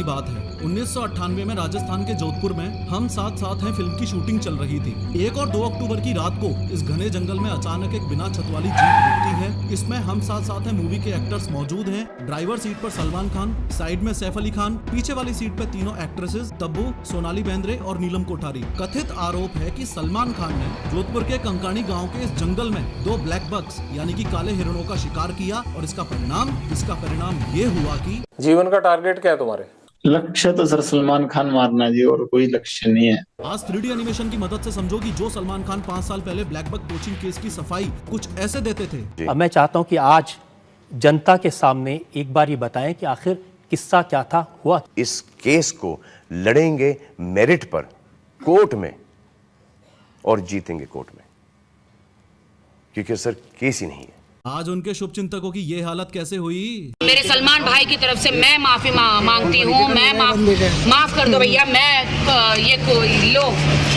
बात है 1998 में राजस्थान के जोधपुर में हम साथ साथ हैं फिल्म की शूटिंग चल रही थी। 1 और 2 अक्टूबर की रात को इस घने जंगल में अचानक एक बिना छत वाली जीप रुकती है। इसमें हम साथ साथ हैं मूवी के एक्टर्स मौजूद हैं। ड्राइवर सीट पर सलमान खान, साइड में सैफ अली खान, पीछे वाली सीट पे तीनों एक्ट्रेसेस तब्बू, सोनाली बेंद्रे और नीलम कोठारी। कथित आरोप है कि सलमान खान ने जोधपुर के कंकानी गाँव के इस जंगल में 2 ब्लैक बक्स यानी कि काले हिरणों का शिकार किया और इसका परिणाम ये हुआ कि जीवन का टारगेट क्या है तुम्हारे? लक्ष्य तो सर सलमान खान मारना जी, और कोई लक्ष्य नहीं है। आज 3D एनिमेशन की मदद से समझो कि जो सलमान खान 5 साल पहले ब्लैक बक पोचिंग केस की सफाई कुछ ऐसे देते थे। अब मैं चाहता हूं कि आज जनता के सामने एक बार ये बताएं कि आखिर किस्सा क्या था, हुआ। इस केस को लड़ेंगे मेरिट पर कोर्ट में और जीतेंगे कोर्ट में, क्योंकि सर केस ही नहीं है। आज उनके शुभ चिंतकों की ये हालत कैसे हुई? मेरे सलमान भाई की तरफ से मैं माफी मांगती हूँ। मैं माफ कर दो भैया।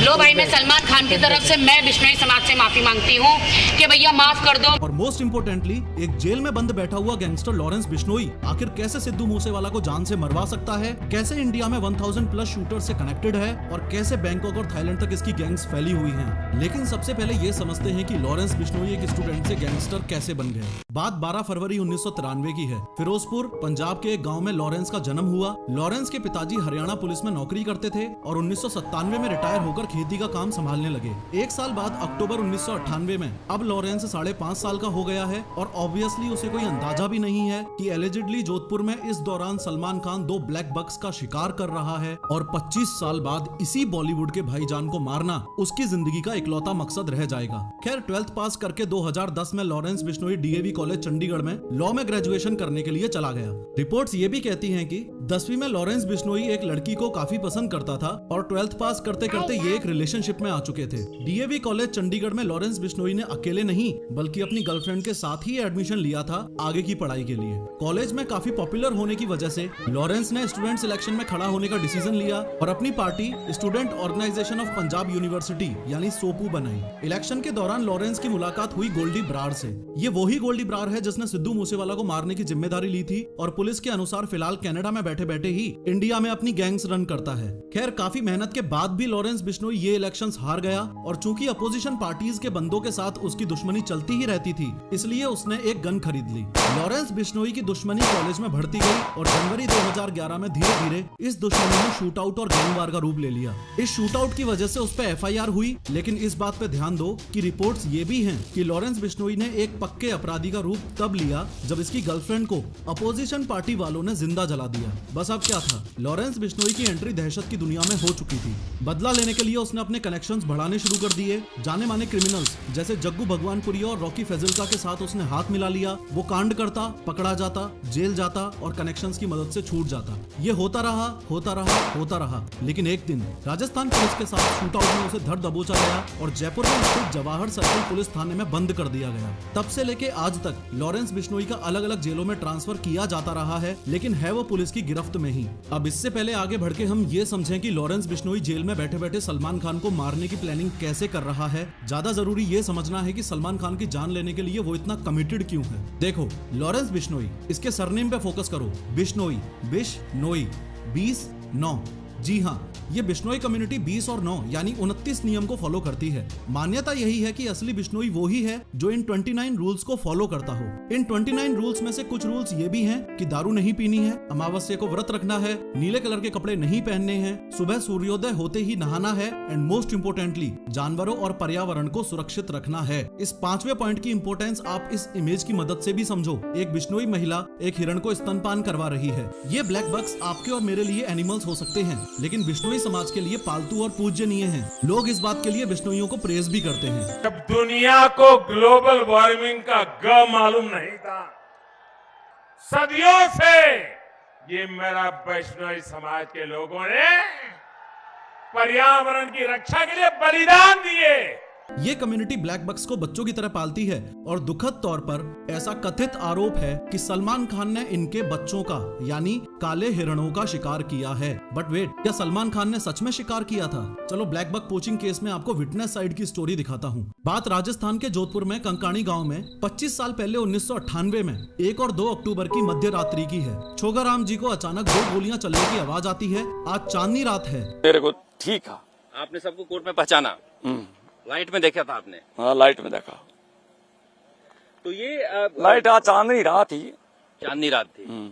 लो भाई, मैं सलमान खान की तरफ से मैं बिश्नोई समाज से माफी मांगती हूँ कि भैया माफ कर दो। और मोस्ट इम्पोर्टेंटली एक जेल में बंद बैठा हुआ गैंगस्टर लॉरेंस बिश्नोई आखिर कैसे सिद्धू मूसेवाला को जान से मरवा सकता है, कैसे इंडिया में 1000 प्लस शूटर से कनेक्टेड है और कैसे बैंकॉक और थाईलैंड तक इसकी गैंग्स फैली हुई हैं। लेकिन सबसे पहले ये समझते हैं कि लॉरेंस बिश्नोई एक स्टूडेंट से गैंगस्टर कैसे बन गए। बात 12 फरवरी 1993 की है। फिरोजपुर पंजाब के एक गांव में लॉरेंस का जन्म हुआ। लॉरेंस के पिताजी हरियाणा पुलिस में नौकरी करते थे और 1997 में रिटायर होकर खेती का काम संभालने लगे। 1 साल बाद अक्टूबर 1998 में अब लॉरेंस 5.5 साल का हो गया है और ऑब्वियसली उसे कोई अंदाजा भी नहीं है कि एलिजिडली जोधपुर में इस दौरान सलमान खान 2 ब्लैक बक्स का शिकार कर रहा है और 25 साल बाद इसी बॉलीवुड के भाईजान को मारना उसकी जिंदगी का इकलौता मकसद रह जाएगा। खैर 12th पास करके 2010 में Lawrence Bishnoi DAV college Chandigarh में लॉ में ग्रेजुएशन करने के लिए चला गया। रिपोर्ट्स ये भी कहती हैं कि 10वीं में लॉरेंस बिश्नोई एक लड़की को काफी पसंद करता था और 12th पास करते करते ये एक रिलेशनशिप में आ चुके थे। डीएवी कॉलेज चंडीगढ़ में लॉरेंस बिश्नोई ने अकेले नहीं बल्कि अपनी गर्लफ्रेंड के साथ ही एडमिशन लिया था आगे की पढ़ाई के लिए। कॉलेज में काफी पॉपुलर होने की वजह से लॉरेंस ने स्टूडेंट सिलेक्शन में खड़ा होने का डिसीजन लिया और अपनी party student organisation of Punjab university यानी सोपू बनाई। इलेक्शन के दौरान लॉरेंस की मुलाकात हुई गोल्डी ब्रार से। ये वही गोल्डी ब्रार है जिसने सिद्धू मूसेवाला को मारने की जिम्मेदारी ली थी और पुलिस के अनुसार फिलहाल कनाडा में बैठे बैठे ही इंडिया में अपनी गैंग्स रन करता है। खैर काफी मेहनत के बाद भी लॉरेंस बिश्नोई ये इलेक्शंस हार गया और चूंकि अपोजिशन पार्टीज के बंदों के साथ उसकी दुश्मनी चलती ही रहती थी इसलिए उसने एक गन खरीद ली। लॉरेंस बिश्नोई की दुश्मनी कॉलेज में बढ़ती गई और जनवरी 2011 में धीरे धीरे इस दुश्मनी ने शूट आउट और गैंगवार का रूप ले लिया। इस शूट आउट की वजह से उस पर FIR हुई, लेकिन इस बात पे ध्यान दो कि रिपोर्ट्स ये भी हैं कि लॉरेंस बिश्नोई ने एक पक्के अपराधी का रूप तब लिया जब इसकी गर्लफ्रेंड को अपोजिशन पार्टी वालों ने जिंदा जला दिया। बस अब क्या था, लॉरेंस बिश्नोई की एंट्री दहशत की दुनिया में हो चुकी थी। बदला लेने के लिए उसने अपने कनेक्शंस बढ़ाने शुरू कर दिए। जाने माने क्रिमिनल्स जैसे जग्गू भगवानपुरी और रॉकी फैजिल्का के साथ उसने हाथ मिला लिया। वो कांड करता, पकड़ा जाता, जेल जाता और कनेक्शंस की मदद से छूट जाता। ये होता रहा, लेकिन एक दिन राजस्थान पुलिस के साथ शूट आउट में उसे धर दबोचा गया और जयपुर में स्थित जवाहर सर्किल पुलिस थाने में बंद कर दिया गया। तब से लेके आज तक लॉरेंस बिश्नोई का अलग अलग जेलों में ट्रांसफर किया जाता रहा है, लेकिन है वो पुलिस की गिरफ्त में ही। अब इससे पहले आगे बढ़ के हम ये समझें कि लॉरेंस बिश्नोई जेल में बैठे बैठे सलमान खान को मारने की प्लानिंग कैसे कर रहा है। ज्यादा जरूरी ये समझना है कि सलमान खान की जान लेने के लिए वो इतना कमिटेड क्यों है। देखो लॉरेंस बिश्नोई, इसके सरनेम पे फोकस करो। बिश्नोई, 20 9। जी हाँ, ये बिश्नोई कम्युनिटी 20 और 9 यानी 29 नियम को फॉलो करती है। मान्यता यही है कि असली बिश्नोई वो ही है जो इन 29 रूल्स को फॉलो करता हो। इन 29 रूल्स में से कुछ रूल्स ये भी हैं कि दारू नहीं पीनी है, अमावस्या को व्रत रखना है, नीले कलर के कपड़े नहीं पहनने हैं, सुबह सूर्योदय होते ही नहाना है एंड मोस्ट इम्पोर्टेंटली जानवरों और पर्यावरण को सुरक्षित रखना है। इस 5वें पॉइंट की इंपोर्टेंस आप इस इमेज की मदद से भी समझो। एक बिश्नोई महिला एक हिरण को स्तनपान करवा रही है। ये ब्लैक बक्स आपके और मेरे लिए एनिमल्स हो सकते हैं, लेकिन बिश्नोई समाज के लिए पालतू और पूज्यनीय हैं। लोग इस बात के लिए बिश्नोइयों को प्रेज भी करते हैं। जब दुनिया को ग्लोबल वार्मिंग का ग मालूम नहीं था, सदियों से ये मेरा बिश्नोई समाज के लोगों ने पर्यावरण की रक्षा के लिए बलिदान दिए ये कम्युनिटी ब्लैक बक्स को बच्चों की तरह पालती है और दुखद तौर पर ऐसा कथित आरोप है कि सलमान खान ने इनके बच्चों का यानी काले हिरणों का शिकार किया है। बट वेट, क्या सलमान खान ने सच में शिकार किया था? चलो ब्लैक बक पोचिंग केस में आपको विटनेस साइड की स्टोरी दिखाता हूँ। बात राजस्थान के जोधपुर में कंकाणी गाँव में 25 साल पहले 1998 में 1 और 2 अक्टूबर की मध्य रात्रि की है। छोगाराम जी को अचानक 2 गोलियां चलने की आवाज आती है। आज चांदनी रात है। मेरे को ठीक है। आपने सबको कोर्ट में पहचाना? लाइट में देखा था आपने? हाँ, लाइट में देखा। तो ये लाइट आज चांदनी रात थी। चांदनी रात थी।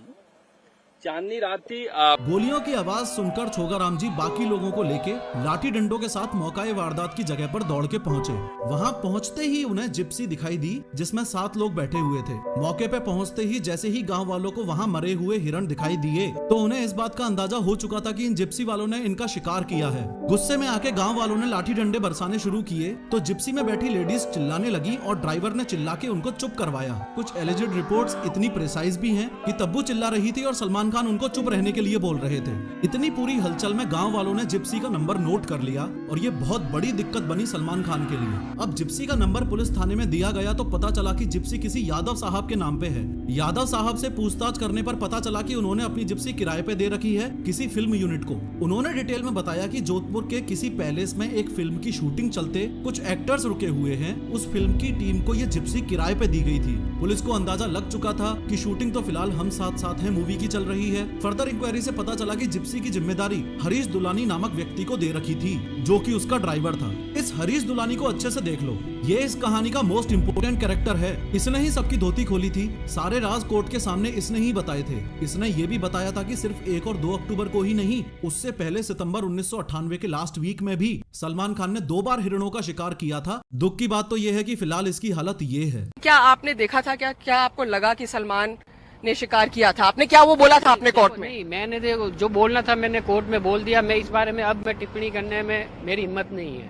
चांदनी रात थी। गोलियों की आवाज सुनकर छोगाराम जी बाकी लोगों को लेके लाठी डंडों के साथ मौकाए वारदात की जगह पर दौड़ के पहुंचे। वहां पहुंचते ही उन्हें जिप्सी दिखाई दी जिसमें 7 लोग बैठे हुए थे। मौके पे पहुंचते ही जैसे ही गांव वालों को वहां मरे हुए हिरण दिखाई दिए तो उन्हें इस बात का अंदाजा हो चुका था कि इन जिप्सी वालों ने इनका शिकार किया है। गुस्से में आके गाँव वालों ने लाठी डंडे बरसाने शुरू किए तो जिप्सी में बैठी लेडीज चिल्लाने लगी और ड्राइवर ने चिल्ला के उनको चुप करवाया। कुछ एलिजेड रिपोर्ट्स इतनी प्रिसाइज भी हैं कि तब्बू चिल्ला रही थी और सलमान खान उनको चुप रहने के लिए बोल रहे थे। इतनी पूरी हलचल में गांव वालों ने जिप्सी का नंबर नोट कर लिया और ये बहुत बड़ी दिक्कत बनी सलमान खान के लिए। अब जिप्सी का नंबर पुलिस थाने में दिया गया तो पता चला कि जिप्सी किसी यादव साहब के नाम पे है। यादव साहब से पूछताछ करने पर पता चला कि उन्होंने अपनी जिप्सी किराए पे दे रखी है किसी फिल्म यूनिट को। उन्होंने डिटेल में बताया कि जोधपुर के किसी पैलेस में एक फिल्म की शूटिंग चलते कुछ एक्टर्स रुके हुए हैं। उस फिल्म की टीम को ये जिप्सी किराए पे दी गई थी। पुलिस को अंदाजा लग चुका था कि शूटिंग तो फिलहाल हम साथ साथ हैं मूवी की चल रही है। फर्दर इंक्वायरी से पता चला कि जिप्सी की जिम्मेदारी हरीश दुलानी नामक व्यक्ति को दे रखी थी जो कि उसका ड्राइवर था। इस हरीश दुलानी को अच्छे से देख लो, ये इस कहानी का मोस्ट इम्पोर्टेंट कैरेक्टर है। इसने ही सबकी धोती खोली थी। सारे राज कोर्ट के सामने इसने ही बताए थे। इसने ये भी बताया था कि सिर्फ 1 और 2 अक्टूबर को ही नहीं, उससे पहले सितंबर 1998 के लास्ट वीक में भी सलमान खान ने 2 बार हिरणों का शिकार किया था। दुख की बात तो ये है कि फिलहाल इसकी हालत ये है। क्या आपने देखा था? क्या आपको लगा कि सलमान ने शिकार किया था? आपने क्या वो बोला था अपने कोर्ट में? नहीं, मैंने देखो जो बोलना था मैंने कोर्ट में बोल दिया। मैं इस बारे में अब मैं टिप्पणी करने में मेरी हिम्मत नहीं है।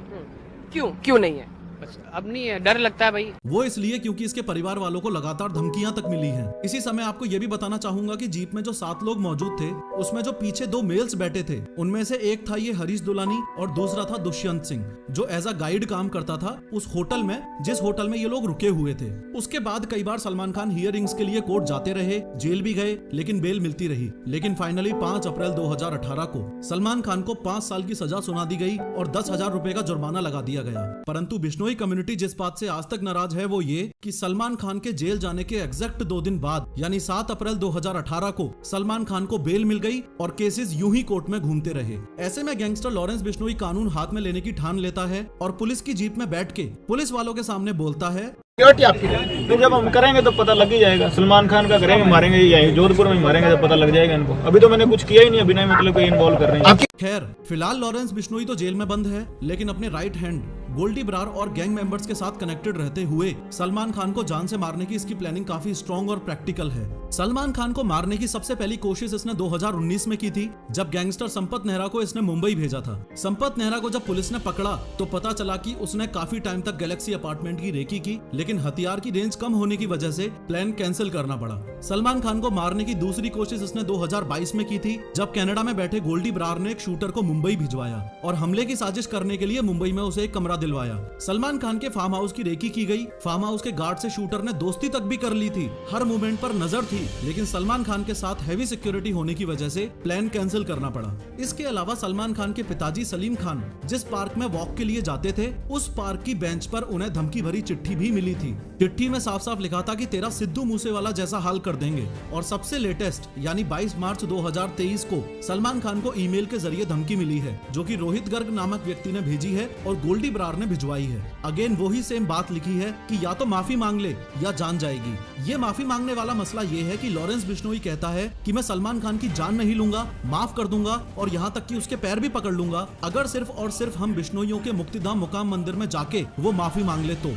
क्यों नहीं है? बस अब नहीं है, डर लगता है भाई। वो इसलिए क्योंकि इसके परिवार वालों को लगातार धमकियां तक मिली हैं। इसी समय आपको ये भी बताना चाहूंगा कि जीप में जो 7 लोग मौजूद थे उसमें जो पीछे 2 मेल्स बैठे थे उनमें से एक था ये हरीश दुलानी और दूसरा था दुष्यंत सिंह जो एज अ गाइड काम करता था उस होटल में जिस होटल में ये लोग रुके हुए थे। उसके बाद कई बार सलमान खान हियरिंग्स के लिए कोर्ट जाते रहे, जेल भी गए लेकिन बेल मिलती रही। लेकिन फाइनली 5 अप्रैल 2018 को सलमान खान को 5 साल की सजा सुना दी गई और 10,000 रुपए का जुर्माना लगा दिया गया। परंतु बिश्नोई कम्युनिटी जिस बात से आज तक नाराज है वो ये कि सलमान खान के जेल जाने के एग्जैक्ट 2 दिन बाद यानी 7 अप्रैल 2018 को सलमान खान को बेल मिल गई और केसेस यूं ही कोर्ट में घूमते रहे। ऐसे में गैंगस्टर लॉरेंस बिश्नोई कानून हाथ में लेने की ठान लेता है और पुलिस की जीप में बैठ के पुलिस वालों के सामने बोलता है, आपकी तो जब हम करेंगे तो पता लग ही जाएगा। सलमान खान का करेंगे, मारेंगे यही जोधपुर में मारेंगे तो पता लग जाएगा इनको। अभी तो मैंने कुछ किया ही नहीं, बिना मतलब कोई इन्वॉल्व कर रहे हैं। खैर फिलहाल लॉरेंस बिश्नोई तो जेल में बंद है लेकिन अपने राइट हैंड गोल्डी ब्रार और गैंग मेंबर्स के साथ कनेक्टेड रहते हुए सलमान खान को जान से मारने की इसकी प्लानिंग काफी स्ट्रॉन्ग और प्रैक्टिकल है। सलमान खान को मारने की सबसे पहली कोशिश इसने 2019 में की थी जब गैंगस्टर संपत नेहरा को इसने मुंबई भेजा था। संपत नेहरा को जब पुलिस ने पकड़ा तो पता चला कि उसने काफी टाइम तक गैलेक्सी अपार्टमेंट की रेकी की लेकिन हथियार की रेंज कम होने की वजह से प्लान कैंसिल करना पड़ा। सलमान खान को मारने की दूसरी कोशिश इसने 2022 में की थी जब कनाडा में बैठे गोल्डी ब्रार ने एक शूटर को मुंबई भिजवाया और हमले की साजिश करने के लिए मुंबई में उसे एक कमरा दिलवाया। सलमान खान के फार्म हाउस की रेकी की गई। फार्म हाउस के गार्ड से शूटर ने दोस्ती तक भी कर ली थी, हर मूवमेंट पर नजर थी, लेकिन सलमान खान के साथ हैवी सिक्योरिटी होने की वजह से प्लान कैंसिल करना पड़ा। इसके अलावा सलमान खान के पिताजी सलीम खान जिस पार्क में वॉक के लिए जाते थे उस पार्क की बेंच पर उन्हें धमकी भरी चिट्ठी भी मिली थी। चिट्ठी में साफ साफ लिखा था कि तेरा सिद्धू मूसेवाला जैसा हाल कर देंगे। और सबसे लेटेस्ट यानी 22 मार्च 2023 को सलमान खान को ईमेल के जरिए धमकी मिली है जो कि रोहित गर्ग नामक व्यक्ति ने भेजी है और गोल्डी ब्रार ने भिजवाई है। अगेन वही सेम बात लिखी है कि या तो माफी मांग ले या जान जाएगी। ये माफी मांगने वाला मसला ये है कि लॉरेंस बिश्नोई कहता है कि मैं सलमान खान की जान नहीं लूंगा, माफ कर दूंगा और यहाँ तक कि उसके पैर भी पकड़ लूंगा अगर सिर्फ और सिर्फ हम बिश्नोइयों के मुक्तिधाम मुकाम मंदिर में जाके वो माफी मांग ले। तो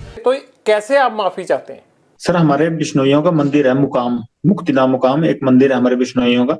कैसे आप माफी चाहते हैं? सर हमारे बिश्नोइयों का मंदिर है मुकाम, मुक्तिधाम मुकाम एक मंदिर है हमारे बिश्नोइयों का।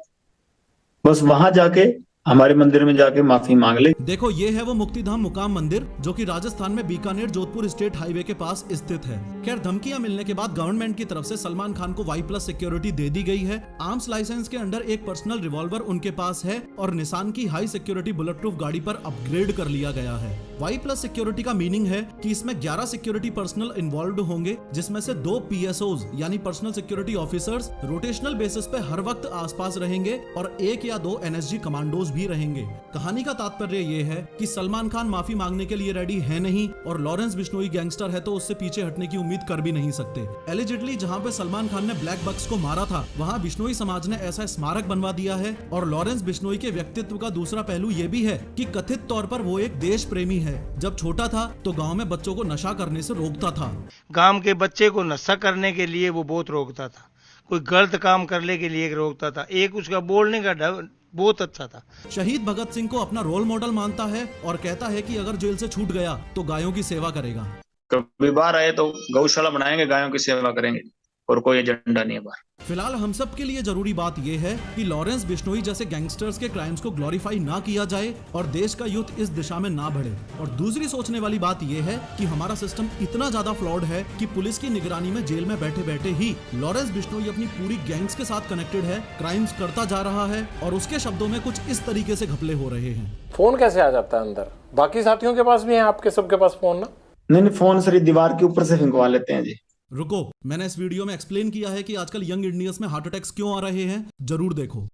बस वहां जाके हमारे मंदिर में जाके माफी मांग ली। देखो ये है वो मुक्तिधाम मुकाम मंदिर जो कि राजस्थान में बीकानेर जोधपुर स्टेट हाईवे के पास स्थित है। खैर धमकियां मिलने के बाद गवर्नमेंट की तरफ से सलमान खान को Y+ सिक्योरिटी दे दी गई है। आर्म्स लाइसेंस के अंडर एक पर्सनल रिवॉल्वर उनके पास है और निसान की हाई सिक्योरिटी बुलेट प्रूफ गाड़ी पर अपग्रेड कर लिया गया है। Y+ सिक्योरिटी का मीनिंग है कि इसमें 11 सिक्योरिटी पर्सनल इन्वॉल्व होंगे, जिसमें से 2 PSOs यानी personal security officers rotational basis पे हर वक्त आसपास रहेंगे और 1 या 2 NSG कमांडोज भी रहेंगे। कहानी का तात्पर्य ये है कि सलमान खान माफी मांगने के लिए रेडी है नहीं और लॉरेंस बिश्नोई गैंगस्टर है तो उससे पीछे हटने की उम्मीद कर भी नहीं सकते। एलिजिडली जहां पे सलमान खान ने ब्लैक बक्स को मारा था वहां बिश्नोई समाज ने ऐसा स्मारक बनवा दिया है। और लॉरेंस बिश्नोई के व्यक्तित्व का दूसरा पहलू ये भी है कि कथित तौर पर वो एक देश प्रेमी है। जब छोटा था तो गाँव में बच्चों को नशा करने से रोकता था। गांव के बच्चे को नशा करने के लिए वो बहुत रोकता था, कोई गलत काम करने के लिए रोकता था। एक उसका बोलने का ढंग बहुत अच्छा था। शहीद भगत सिंह को अपना रोल मॉडल मानता है और कहता है कि अगर जेल से छूट गया तो गायों की सेवा करेगा। कभी बाहर आए तो गौशाला बनाएंगे, गायों की सेवा करेंगे और कोई एजेंडा नहीं है बाहर। फिलहाल हम सब के लिए जरूरी बात यह है कि लॉरेंस बिश्नोई जैसे गैंगस्टर्स के क्राइम्स को ग्लोरीफाई ना किया जाए और देश का यूथ इस दिशा में ना बढ़े। और दूसरी सोचने वाली बात यह है कि हमारा सिस्टम इतना ज्यादा फ्लॉड है कि पुलिस की निगरानी में जेल में बैठे बैठे ही लॉरेंस बिश्नोई अपनी पूरी गैंग्स के साथ कनेक्टेड है, क्राइम्स करता जा रहा है और उसके शब्दों में कुछ इस तरीके से घपले हो रहे हैं। फोन कैसे आ जाता है अंदर? बाकी साथियों के पास भी है, आपके सबके पास फोन ना? नहीं, फोन सर दीवार के ऊपर से फिंकवा लेते हैं जी। रुको, मैंने इस वीडियो में एक्सप्लेन किया है कि आजकल यंग इंडियंस में हार्ट अटैक्स क्यों आ रहे हैं, जरूर देखो।